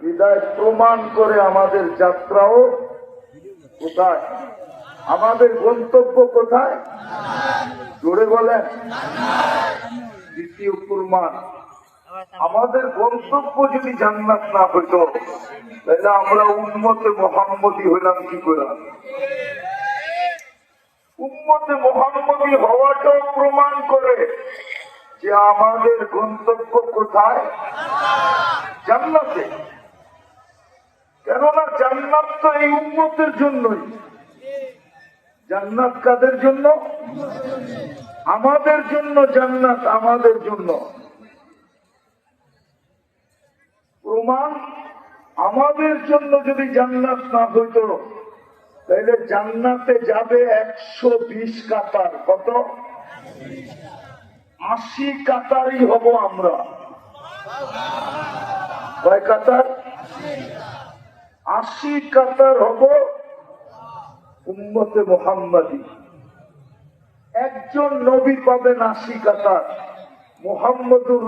বিদায় প্রমাণ করে আমাদের যাত্রাও কোথায়, আমাদের গন্তব্য কোথায়, জোরে বলেন। দ্বিতীয় প্রমাণ, আমাদের গন্তব্য যদি জান্নাত না হইত তাহলে আমরা উম্মতে মুহাম্মদী হইলাম কি করে? উম্মতে মুহাম্মদী হওয়াটাও প্রমাণ করে যে আমাদের গন্তব্য কোথায়, জান্নাতে। কেননা জান্নাত তো এই উম্মতের জন্যই। জান্নাত কাদের জন্য? আমাদের জন্য জান্নাত, আমাদের জন্য। প্রমাণ, আমাদের জন্য যদি জান্নাত না হইত তাহলে জান্নাতে যাবে 120 কাতার। কত? 80 কাতারই হব আমরা। কয় কাতার? 80 কাতার হব উম্মতে মুহাম্মাদী। একজন নবী পাবেন 80 কাতার, মুহাম্মদুর